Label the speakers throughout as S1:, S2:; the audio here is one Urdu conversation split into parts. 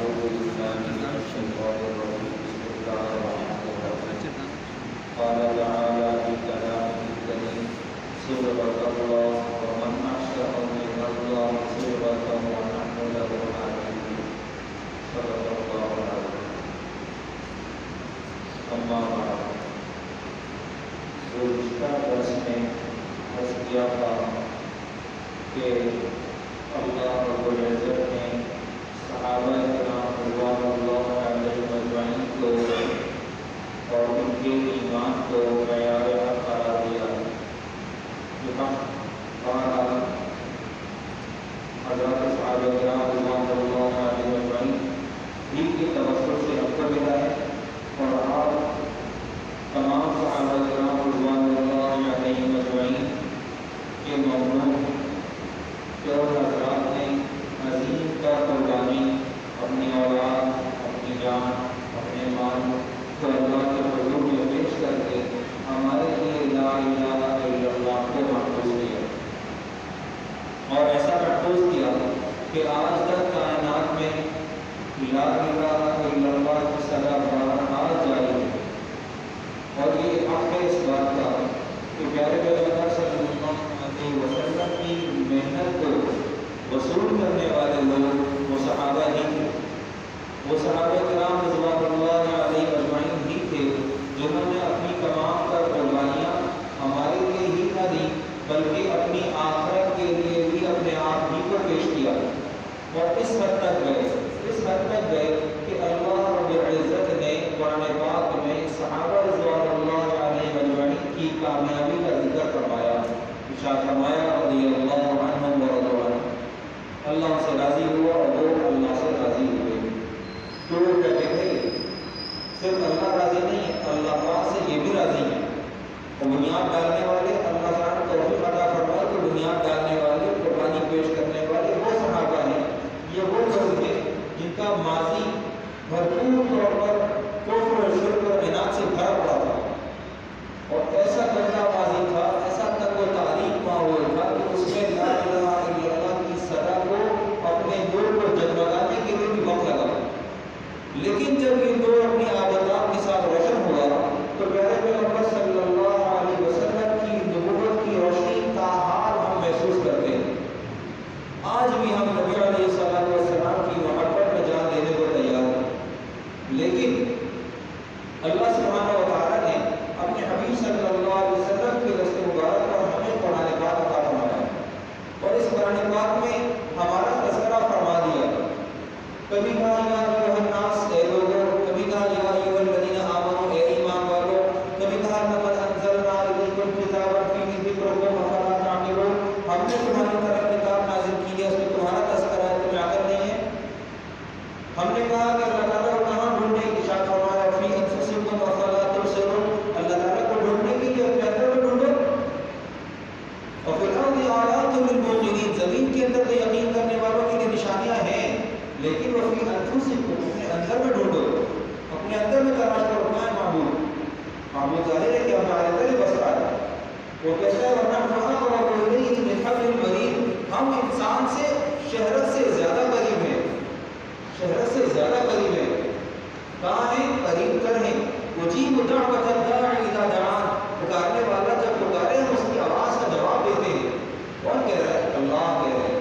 S1: أعوذ بالله من الشيطان الرجيم بسم الله الرحمن الرحيم قال تعالى في كلامه الكريم صبغة الله ومن أحسن من الله صبغة ونحن له عابدون صدق الله العظيم. أما بعد گزشتہ درس میں عرض کیا تھا کہ اللہ رب العزت نے صحابہ کرام رضوان اللہ علیہم اجمعین کو اور ان کے ایمان کو معیار حق قرار دیا. جو ہم بہرحال حضرات صحابہ کرام رضوان اللہ علیہم اجمعین دین کے توسط سے ہم کو ملا ہے اور آپ تمام صحابہ کرام رضوان اللہ علیہم اجمعین کے ممنون جو حضرات نے عظیم کا قربانی اپنی اولاد، اپنی جان، اپنے مال کو اللہ کے حضور میں پیش کر کے ہمارے لیے لا الہ الا اللہ کو محفوظ کیا اور ایسا محفوظ کیا کہ آج تک کائنات میں لا الہ الا اللہ کی سزا بہرحال جاری ہے. اور یہ حق ہے اس بات کا کہ پیارے پیغمبر صلی اللہ علیہ وسلم کی محنت کو وصول کرنے والے لوگ وہ صحابہ ہی تھے. وہ صحابہ کرام رضوان اللہ علیہ اجمعین ہی تھے جنہوں نے اپنی تمام تر قربانیاں ہمارے لیے ہی نہ دی بلکہ اپنی آخرت کے لیے بھی اپنے آپ ہی کو پیش کیا. اور اس حد تک گئے کہ اللہ رب العزت نے قرآن پاک میں صحابہ رضوان اللہ علیہ اجمعین کی کامیابی کا ذکر فرمایا. ارشاد فرمایا رضی اللہ عنہم ورضوا عنہ، اللہ سے راضی ہوا اور وہ اللہ سے راضی ہوئے. تو وہ کہتے تھے صرف اللہ راضی نہیں، اللہ پاک سے یہ بھی راضی ہے. اور بنیاد ڈالنے والے اللہ تعالیٰ توفیق عطا فرمائے کہ بنیاد ڈالنے والے، قربانی پیش کرنے والے وہ صحابہ ہیں. یہ وہ لوگ ہیں جن کا ماضی بھرپور طور پر کفر و شرک اور عناد سے بھرا پڑا تھا اور ایسا گندا ماضی تھا، ایسا تنگ و تاریک ماحول تھا کہ اس میں لا الہ الا اللہ کی صدا کو اپنے دور کو جگمگانے کے لیے بھی وقت لگا. لیکن جب یہ دور اپنی آبادات کے ساتھ روشن ہوا تو پیارے پیغمبر صلی اللہ علیہ وسلم کی نبوت کی روشنی کا حال ہم محسوس کرتے ہیں. آج بھی ہم نبی علیہ السلام کی محبت میں جان دینے کو تیار ہیں، لیکن اللہ سبحانہ و تعالیٰ نے اپنے حبیب صلی اللہ علیہ وسلم کے دست مبارک پر ہمیں قرآن پاک عطا فرمایا اور اس قرآن پاک میں ہمارا تذکرہ فرما دیا. کبھی کہا یا ایھا الناس، اے لوگوں، کبھی کہا یا ایھا الذین آمنوا، اے ایمان والو، کبھی کہا لقد انزلنا الیکم کتابا فیہ ذکرکم افلا تعقلون، ہم نے تمہاری طرف کتاب نازل کی ہے، اس میں تمہارا تذکرہ ہے، تمہیں عقل نہیں ہے. ہم نے کہا کہ اللہ تعالیٰ کو کہاں ڈھونڈنے کی ارشاد فرمایا فی انفسکم افلا تبصرون، اللہ تعالیٰ کو ڈھونڈنے کے لیے اپنے اندر میں ڈھونڈو. اور فی الارض آیات للموقنین، زمین کے اندر تو یقین کرنے والوں کے لیے نشانیاں ہیں، لیکن وہ فی انفسکم، اپنے اندر میں ڈھونڈو، اپنے اندر میں تلاش کرو کہاں ہے معبود ظاہر ہے کہ ہمارے اندر ہی بس رہا ہے. وہ کہتا ہے ورنحن اقرب الیہ من حبل الورید، ہم انسان سے شہرت سے زیادہ قریب ہیں، شہرت سے زیادہ قریب ہے. کہاں ہیں؟ قریب تر ہیں. اجیب دعوت الداعی اذا دعان، پکارنے والا جب پکارے ہم اس کی آواز کا جواب دیتے ہیں. کون کہہ رہا ہے؟ اللہ کہہ رہے ہیں.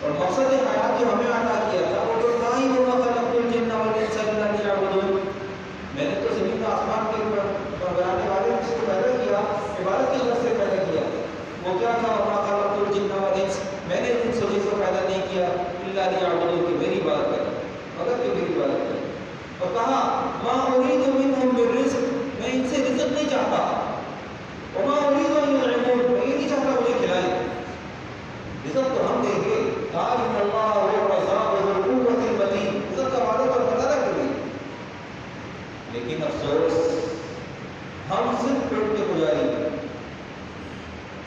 S1: اور مقصد حیات جو ہمیں عطا کیا تھا وہ تو نہ ہی وما خلقت الجن والانس الا لیعبدون، میں نے تو زمین و آسمان کے بنانے والے جس کو پیدا کیا عبادت کے غرض سے پیدا کیا. وہ کیا تھا؟ وما خلقت الجن والانس، میں نے ان سب کو پیدا نہیں کیا الا لیعبدون، کہ میری عبادت کریں، مگر کہ میری عبادت کریں. اور کہا ما اريد منهم من رزق، میں ان سے رزق نہیں چاہتا. وما اريد ان يطعمون، میں یہ نہیں چاہتا مجھے کھلائیں. رزق تو ہم دیں گے. ان اللہ هو الرزاق ذو القوة المتین، رزق کا وعدہ تو پتہ رکھ لیں. لیکن افسوس ہم صرف پیٹ کے پجاری ہیں.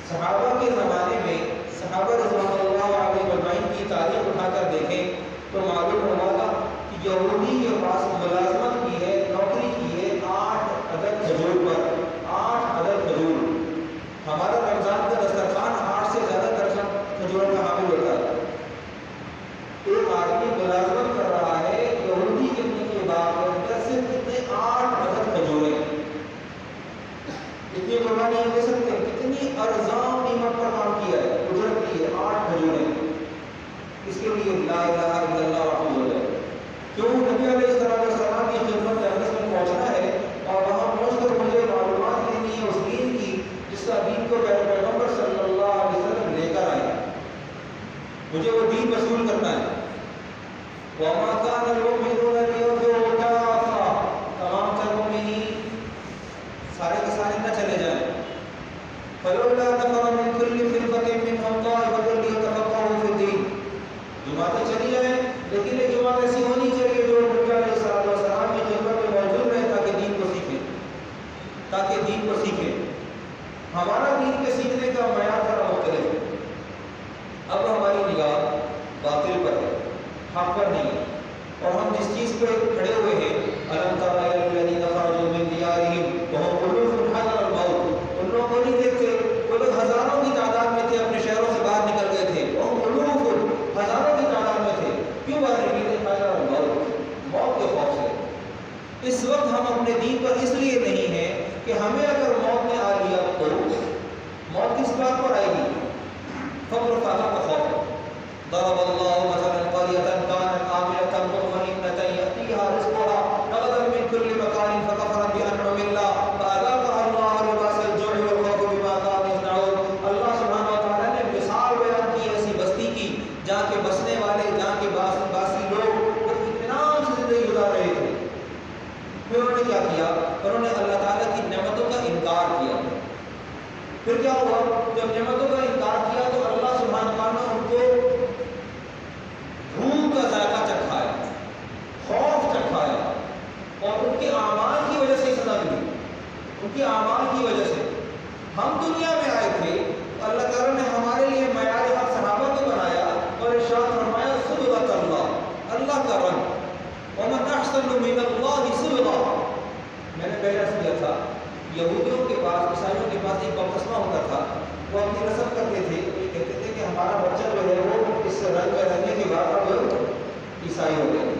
S1: صحابہ کے زمانے میں صحابہ رضوان اللہ علیہ اجمعین کی تاریخ اٹھا کر دیکھیں تو معلوم ہوگا کہ یہودی کے پاس ملازمت کی ہے، نوکری کی ہے 8 عدد کھجور پر، 8 عدد کھجور. ہمارا رمضان کا دسترخوان 8 سے زیادہ درجن کھجوروں کا حامل ہوتا ہے. ایک آدمی ملازمت کر رہا ہے
S2: مجھے وہ دین وصول کرنا ہے۔ وَمَا كَانَ الْمُؤْمِنُونَ لِيَنفِرُوا كَافَّةً، تمام تر مومنین سارے کے سارے نہ چلے جائیں۔ فَلَوْلَا نَفَرَ مِنْ كُلِّ فِرْقَةٍ مِّنْهُمْ طَائِفَةٌ لِيَتَفَقَّهُوا فِي الدِّينِ، جماعتیں چلی جائیں لیکن ایک جماعت ایسی ہونی چاہیے جو نبی علیہ السلام کی خدمت میں موجود رہے تاکہ دین کو سیکھیں، تاکہ دین کو سیکھیں۔ ہمارا دین کے سیکھنے کا معیار تھوڑا مختلف ہے۔ اب ہماری نگاہ باطل پر ہے، حق پر نہیں ہے، اور ہم جس چیز پہ کھڑے ہوئے ہیں أَلَمْ تَرَ إِلَى الَّذِينَ خَرَجُوا مِنْ دِيَارِهِمْ وَهُمْ أُلُوفٌ حَذَرَ الْمَوْتِ، ان لوگوں کو نہیں دیکھتے وہ لوگ ہزاروں کی تعداد میں تھے، اپنے شہروں سے باہر نکل گئے تھے، وَهُمْ أُلُوفٌ ہزاروں کی تعداد میں تھے، کیوں باہر نکلے؟ حَذَرَ الْمَوْتِ، موت کے خوف سے۔ اس وقت ہم اپنے دین پر اس لیے نہیں ہیں کہ ہمیں اگر موت نے آ لیا تو موت کس بات پر آئے گی؟ فقر فاقہ کا خوف ہے۔ ضرب اللہ مثلا قرية كانت آمنة مطمئنة يأتيها رزقها رغدا من كل مكان فكفرت بأنعم الله فأذاقها الله لباس الجوع والخوف بما كانوا يصنعون۔ اللہ سبحانہ وتعالیٰ نے مثال بیان کی ایسی بستی کی جہاں کے بسنے والے، جہاں کے باسی لوگ وہ اطمینان سے زندگی گزار رہے تھے، پھر انہوں نے کیا کیا؟ انہوں نے اللہ تعالیٰ کی نعمتوں کا انکار کیا۔ پھر کیا ہوا؟ جب نعمتوں کا انکار کیا تو اللہ سبحانہ وتعالیٰ نے ان کو بھوک کا ذائقہ چکھایا، خوف چکھایا، اور ان کے اعمال کی وجہ سے سزا ملی، ان کے اعمال کی وجہ سے۔ ہم دنیا میں آئے تھے، اللہ تعالیٰ نے ہمارے لیے معیار حق صحابہ کو بنایا اور ارشاد فرمایا صبغۃ اللہ، اللہ کا رنگ، ومن احسن من اللہ صبغہ۔ میں نے پہلے عرض کیا تھا یہودیوں کے پاس، عیسائیوں کے پاس ایک بپتسمہ ہوتا تھا، وہ اپنی رسم کرتے تھے، یہ کہتے تھے کہ ہمارا بچہ جو ہے وہ اس رنگ میں رہنے کے بعد اب عیسائی ہو گئے۔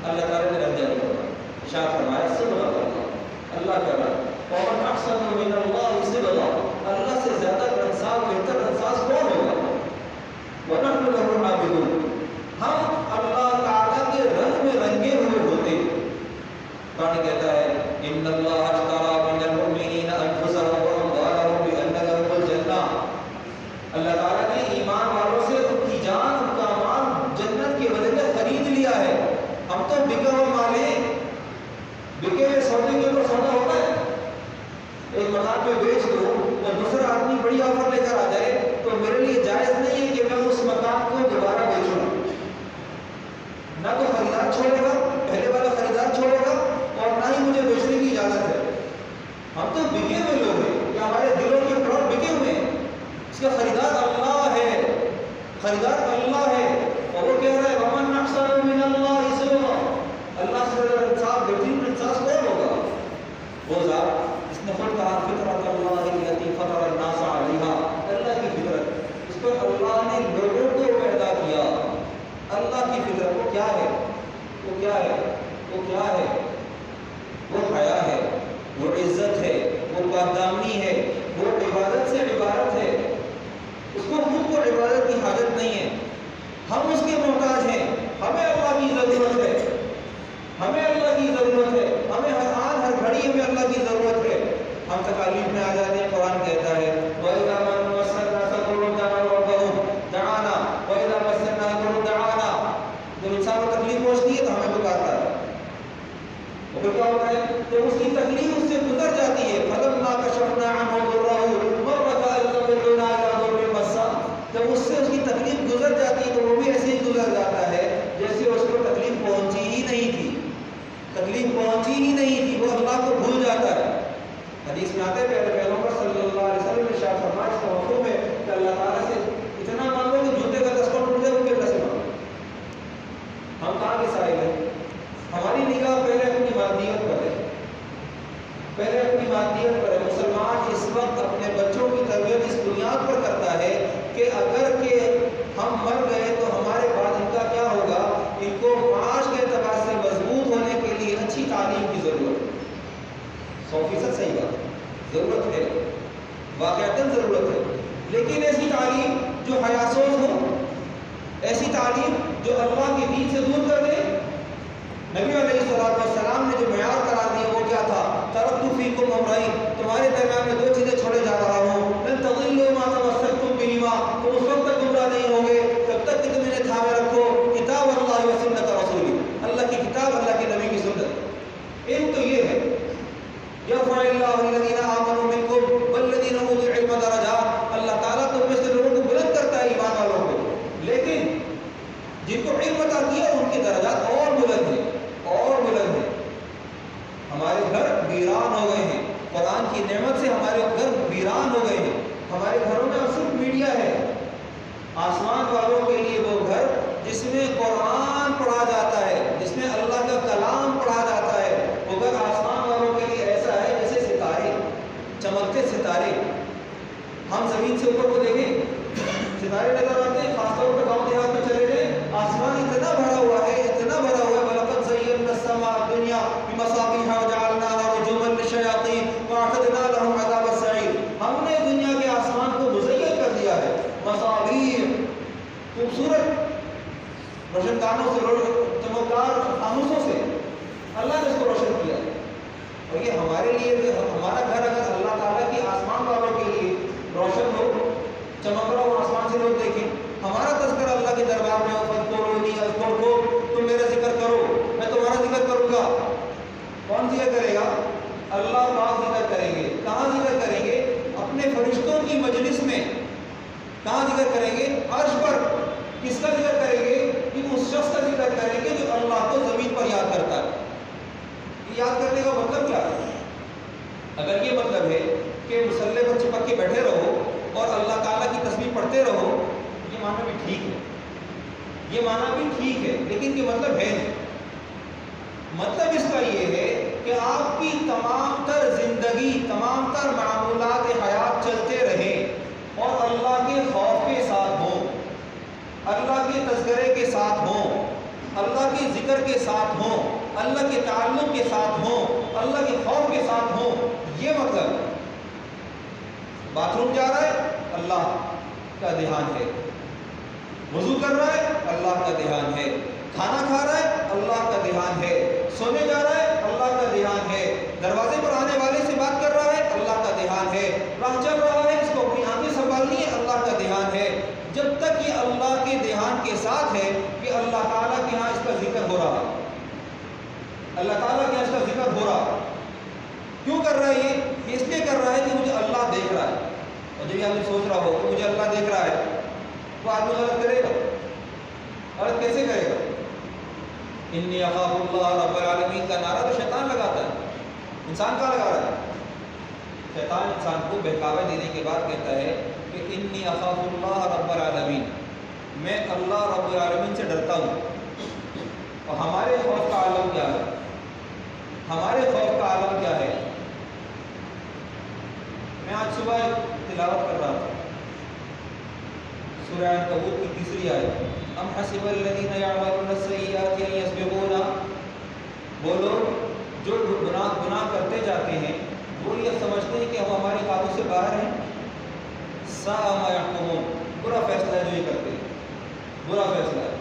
S2: اللہ تعالیٰ نے رنگ جاری کرا، ارشاد فرمایا صبغۃ اللہ، اللہ کا رنگ، ومن احسن من اللہ صبغہ، اللہ سے زیادہ رنگساز، بہتر رنگساز کون ہوگا؟ ونحن له عابدون، ہم اللہ تعالیٰ کے رنگ میں رنگے ہوئے ہوتے۔ قرآن کہتا ہے ان اللہ اشتری من المؤمنین انفسهم واموالهم بان لهم الجنہ، اللہ تعالیٰ نے ایمان والوں سے ان کی جان، ان کا مال جنت کے بدلے خرید لیا ہے۔ ہم تو بکا ہوا مال ہیں، بکے ہوئے سودے کے اوپر سودا ہوتا ہے۔ ایک مکان پہ بیچ دو اور دوسرا آدمی بڑی آفر لے کر آ جائے تو میرے لیے جائز نہیں ہے کہ میں اس مکان کو دوبارہ بیچوں، نہ تو خریدار چھوڑے گا، پہلے والا خریدار چھوڑے گا، اور نہ ہی مجھے بیچنے کی اجازت ہے۔ ہم تو بکے ہوئے لوگ ہیں، کہ ہمارے دلوں کے پلاٹ بکے ہوئے ہیں، اس کا خریدار اللہ ہے، خریدار اللہ ہے، اور وہ کہہ رہا ہے ومن احسن من اللہ صبغہ، اللہ سے زیادہ انصاف، بہترین انصاف کون ہوگا؟ وہ ذات جس نے خود کہا فطرت اللہ التی فطر الناس علیہا، اللہ کی فطرت، اس پر اللہ نے لوگوں کو پیدا کیا۔ اللہ کی فطرت وہ کیا ہے؟ وہ کیا ہے؟ وہ کیا ہے؟ وہ حیا ہے، وہ عزت ہے، وہ پاکدامنی ہے، وہ عبادت سے عبارت ہے۔ اس کو خود کو عبادت کی حاجت نہیں ہے، ہم اس کے محتاج ہیں، ہمیں اللہ کی ضرورت ہے، ہمیں اللہ کی ضرورت ہے، ہمیں ہر گھڑی میں اللہ کی ضرورت ہے۔ ہم تکالیف میں آ جاتے ہیں، قرآن کہتا ہے وَإِذَا مَسَّ النَّاسَ ضُرٌّ دَعَوْا رَبَّهُمْ دَعَانَا وَإِذَا مَسَّ النَّاسَ ضُرٌّ دَعَانَا، جب انسان کو تکلیف پہنچتی ہے تو ہمیں پکارتا ہے، اور پھر کیا ہوتا ہے؟ جب اس کی تکلیف اس سے گزر جاتی ہے فَلَمَّا كَشَفْنَا عَنْهُ ضُرَّهُ مَرَّ كَأَن لَّمْ يَدْعُنَا إِلَىٰ ضُرٍّ مَسَّهُ، جب اس سے اس کی تکلیف گزر جاتی ہے تو وہ بھی ایسے ہی گزر جاتا ہے جیسے اس کو تکلیف پہنچی ہی نہیں تھی، تکلیف پہنچی ہی نہیں تھی، وہ اللہ کو بھول جاتا ہے۔ حدیث میں آتا ہے پیارے پیغمبر صلی اللہ علیہ وسلم نے ارشاد فرمایا اس کا مفہوم ہے کہ اللہ تعالیٰ سے اتنا مانگو کہ جوتے کا دستور ٹوٹ جائے، وہ کتنا سے مانگو۔ ہم کہاں کے سائے ہیں؟ ہماری نگاہ پہلے اپنی مادیت پر ہے، پہلے اپنی مادیت پر ہے۔ مسلمان اس وقت اپنے بچوں کی تربیت اس بنیاد پر کرتا ہے کہ اگر کہ ہم مر گئے تو ہمارے بعد ان کا کیا ہوگا؟ ان کو معاش کے اعتبار سے مضبوط ہونے کے لیے اچھی تعلیم کی ضرورت ہے۔ 100% صحیح بات، ضرورت ہے، واقعتاً ضرورت ہے، لیکن ایسی تعلیم جو حیاسوز ہو، ایسی تعلیم جو اللہ کے دین سے دور کر دے۔ نبی علیہ السلام نے جو معیار قرار دیا وہ کیا تھا؟ ترکت فیکم امرین، تمہارے درمیان میں 2 چیزیں چھوڑے جا رہا ہوں، لن تضلوا ما تمسکتم بہما، تم اس وقت تک گمراہ نہیں ہوگے جب تک کہ جن کو علم عطا کیا ان کے درجات اور بلند ہیں اور بلند ہیں. ہمارے گھر ویران ہو گئے ہیں، قرآن کی نعمت سے ہمارے گھر ویران ہو گئے ہیں. ہمارے گھروں میں اب صرف میڈیا ہے. آسمان والوں کے لیے وہ گھر جس میں قرآن پڑھا جاتا ہے، جس میں اللہ کا کلام پڑھا جاتا ہے، وہ گھر آسمان والوں کے لیے ایسا ہے جیسے ستارے، چمکتے ستارے. ہم زمین سے اوپر کو دیکھیں ستارے نظر آتے ہیں. خاص طور پر گاؤں دیہات میں چلے جائیں، آسمان اتنا بھرا ہوا ہے، اتنا بھرا ہوا ہے. وَلَقَدْ زَيَّنَّا السَّمَاءَ الدُّنْيَا بِمَصَابِيحَ وَجَعَلْنَاهَا رُجُومًا لِلشَّيَاطِينِ وَأَعْتَدْنَا لَهُمْ عَذَابَ السَّعِيرِ. ہم نے دنیا کے آسمان کو مزین کر دیا ہے، مصابیح، خوبصورت روشن دانوں سے، چمکدار فانوسوں سے اللہ نے اس کو روشن کیا. اور یہ ہمارے لیے، ہمارا گھر اگر اللہ تعالیٰ کی آسمان والوں کے لیے روشن ہو، چمک رہا ہو، آسمان سے لوگ دیکھیں. ہمارا تذکرہ اللہ کے دربار میں ہو، فَاذْكُرُونِي أَذْكُرْكُمْ، تم میرا ذکر کرو میں تمہارا ذکر کروں گا. کون ذکر کرے گا؟ اللہ پاک ذکر کریں گے. کہاں ذکر کریں گے؟ اپنے فرشتوں کی مجلس میں. کہاں ذکر کریں گے؟ عرش پر. کس کا ذکر کریں گے؟ کہ اس شخص کا ذکر کریں گے جو اللہ کو زمین پر یاد کرتا ہے. یاد کرنے کا مطلب کیا ہے؟ اگر یہ مطلب ہے کہ مصلی پر چپک کے بیٹھے رہو اور اللہ تعالیٰ کی تسبیح پڑھتے رہو، یہ معنی بھی ٹھیک ہے، یہ معنی بھی ٹھیک ہے، لیکن یہ مطلب ہے نہیں. مطلب اس کا یہ ہے کہ آپ کی تمام تر زندگی، تمام تر معمولات حیات چلتے رہیں اور اللہ کے خوف کے ساتھ ہوں، اللہ کے تذکرے کے ساتھ ہوں، اللہ کے ذکر کے ساتھ ہوں، اللہ کے تعلق کے ساتھ ہوں، اللہ کے خوف کے ساتھ ہوں. یہ مطلب. باتھ روم جا رہا ہے اللہ کا دھیان ہے، وضو کر رہا ہے اللہ کا دھیان ہے، کھانا کھا رہا ہے اللہ کا دھیان ہے، سونے جا رہا ہے اللہ کا دھیان ہے، دروازے پر آنے والے سے بات کر رہا ہے اللہ کا دھیان ہے، راہ چل رہا ہے اس کو اپنی آنکھیں سنبھالنی ہے اللہ کا دھیان ہے. جب تک یہ اللہ کے دھیان کے ساتھ ہے کہ اللہ تعالیٰ کے ہاں اس کا ذکر ہو رہا ہے، اللہ تعالیٰ کے ہاں اس کا ذکر ہو رہا ہے. کیوں کر رہا ہے یہ اس لیے کر رہا ہے کہ مجھے اللہ دیکھ رہا ہے. اور جب یہ آدمی سوچ رہا ہو کہ مجھے اللہ دیکھ رہا ہے، وہ آدمی غلط کرے گا. غلط کیسے کرے گا؟ انی اخاف اللہ رب العالمین کا نعرہ تو شیطان لگاتا ہے. انسان کہاں لگا رہا ہے؟ شیطان انسان کو بہکاوے دینے کے بعد کہتا ہے کہ انی اخاف اللہ رب العالمین، میں اللہ رب العالمین سے ڈرتا ہوں. اور ہمارے خوف کا عالم کیا ہے؟ ہمارے خوف کا عالم کیا ہے؟ میں آج صبح تلاوت کر رہا تھا سورہ عنکبوت کی تیسری آیت، ام حسب الذین یعملون السیئات ان یسبقونا. وہ لوگ جو گناہ کرتے جاتے ہیں وہ یہ سمجھتے ہیں کہ ہم ہمارے قابو سے باہر ہیں. ساء ما یحکمون، برا فیصلہ ہے جو یہ کرتے ہیں، برا فیصلہ ہے.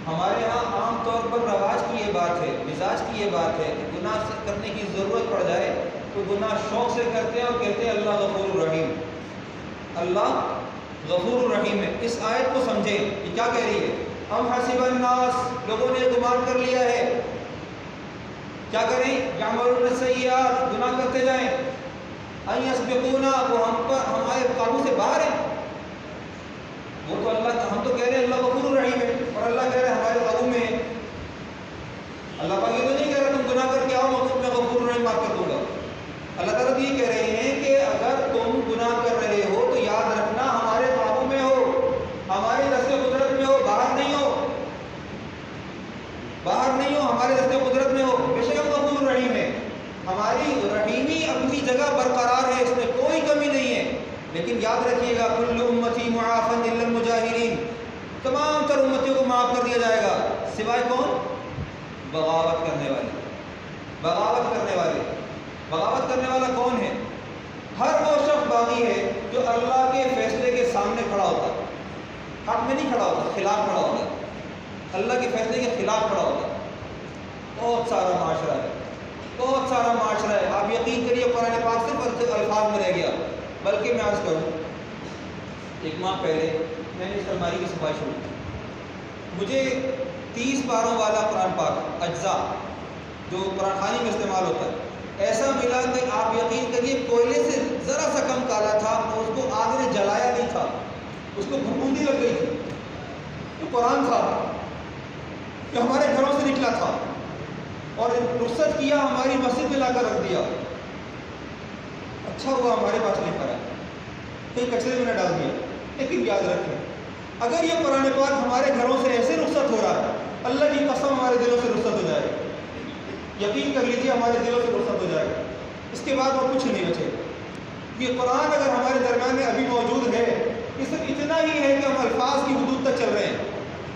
S2: ہمارے ہاں عام طور پر رواج کی یہ بات ہے، مزاج کی یہ بات ہے کہ گناہ کرنے کی ضرورت پڑ جائے تو گناہ شوق سے کرتے ہیں اور کہتے ہیں اللہ غفور الرحیم. اللہ غفور الرحیم ہے. اس آیت کو سمجھیں، یہ کیا کہہ رہی ہے؟ ام حسب الناس، لوگوں نے گمان کر لیا ہے. کیا کریں؟ یعملون السیئات، گناہ کرتے جائیں. ان یسبقونا، وہ ہمارے قابو سے باہر ہیں. وہ تو اللہ، ہم تو کہہ رہے ہیں اللہ غفور الرحیم ہے اور اللہ کہہ رہے ہیں ہمارے قابو میں ہے. اللہ پاک یہ تو نہیں کہہ رہا تم گناہ کر کے آؤ میں غفور الرحیم معاف کر دوں گا. اللہ تعالیٰ تو یہ کہہ رہے ہیں کہ اگر تم گناہ کر رہے ہو تو یاد رکھنا ہمارے قابو میں ہو، ہمارے دست قدرت میں ہو، باہر نہیں ہو، باہر نہیں ہو، ہمارے دست قدرت میں ہو. بے شک ہم غفور الرحیم ہے، ہماری رحیمی اپنی جگہ برقرار ہے، اس میں کوئی کمی نہیں ہے. لیکن یاد رکھیے گا کل امتی معافا الا المجاہرین، تمام تر امتیوں کو معاف کر دیا جائے گا سوائے کون؟ بغاوت کرنے والے. بغاوت کرنے والے. بغاوت کرنے والا کون ہے؟ ہر وہ شخص باغی ہے جو اللہ کے فیصلے کے سامنے کھڑا ہوتا ہے، حق میں نہیں کھڑا ہوتا، خلاف کھڑا ہوتا ہے، اللہ کے فیصلے کے خلاف کھڑا ہوتا ہے. بہت سارا معاشرہ ہے، بہت سارا معاشرہ ہے. آپ یقین کریے قرآن پاک صرف الفاظ میں رہ گیا. بلکہ میں عرض کروں، ایک ماہ پہلے میں نے اس الماری کی صفائی شروع کی. مجھے 30 پاروں والا قرآن پاک اجزاء جو قرآن خوانی میں استعمال ہوتا ہے ایسا ملا کہ آپ یقین کریے کوئلے سے ذرا سا کم کالا تھا اور اس کو آگ نے جلایا نہیں تھا، اس کو پھپھوندی لگ گئی تھی. تو قرآن تھا کہ ہمارے گھروں سے نکلا تھا اور رخصت کیا، ہماری مسجد میں لا کر رکھ دیا، اچھا ہوا ہمارے پاس لے کر آیا، کہیں کچرے میں نہ ڈال دیا۔ لیکن یاد رکھیں اگر یہ قرآن پاک ہمارے گھروں سے ایسے رخصت ہو رہا ہے، اللہ کی قسم ہمارے دلوں سے رخصت ہو جائے گا، یقین کر لیجیے ہمارے دلوں سے رخصت ہو جائے گا، اس کے بعد اور کچھ نہیں بچے گا۔ یہ قرآن اگر ہمارے درمیان میں ابھی موجود ہے، یہ صرف اتنا ہی ہے کہ ہم الفاظ کی حدود تک چل رہے ہیں،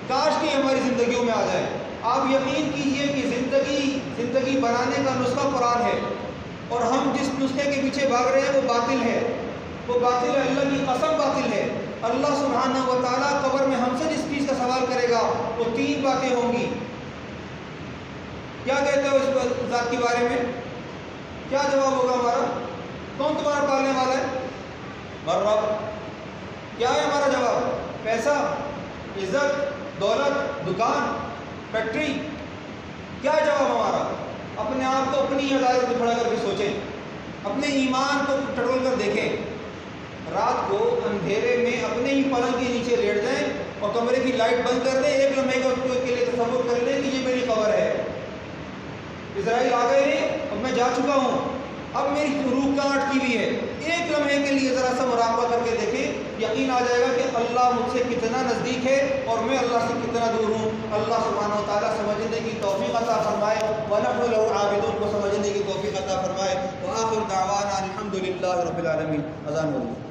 S2: کاش کہ ہماری زندگیوں میں آ جائے۔ آپ یقین کیجئے کہ زندگی بنانے کا نسخہ قرآن ہے، اور ہم جس نسخے کے پیچھے بھاگ رہے ہیں وہ باطل ہے، وہ باطل ہے، اللہ کی قسم باطل ہے۔ اللہ سبحانہ و تعالیٰ قبر میں ہم سے جس چیز کا سوال کرے گا وہ 3 باتیں ہوں گی۔ کیا کہتے ہو اس ذات کے بارے میں؟ کیا جواب ہوگا ہمارا؟ کون تمہارا پالنے والا ہے؟ رب۔ کیا ہے ہمارا جواب؟ پیسہ، عزت، دولت، دکان، فیکٹری؟ کیا جواب ہمارا؟ اپنے آپ کو اپنی عدالت میں کھڑا کر کے سوچیں، اپنے ایمان کو ٹٹول کر دیکھیں۔ رات کو اندھیرے میں اپنے ہی پلنگ کے نیچے لیٹ جائیں اور کمرے کی لائٹ بند کر دیں، 1 لمحے کے لیے تصور کر لیں کہ یہ میری قبر ہے، اسرائیل آ گئے ہیں، اب میں جا چکا ہوں، اب میری روح کہاں اٹکی ہوئی ہے۔ 1 لمحے کے لیے ذرا سا مراقبہ کر کے دیکھیں، یقین آ جائے گا کہ اللہ مجھ سے کتنا نزدیک ہے اور میں اللہ سے کتنا دور ہوں۔ اللہ سبحانہ و تعالیٰ سمجھنے کی توفیق عطا فرمائے، وَنَحْنُ لَهُ عَابِدُونَ کو سمجھنے کی توفیق عطا فرمائے۔ وآخر دعوانا الحمد للہ رب العالمین۔ اذان ہو گئی۔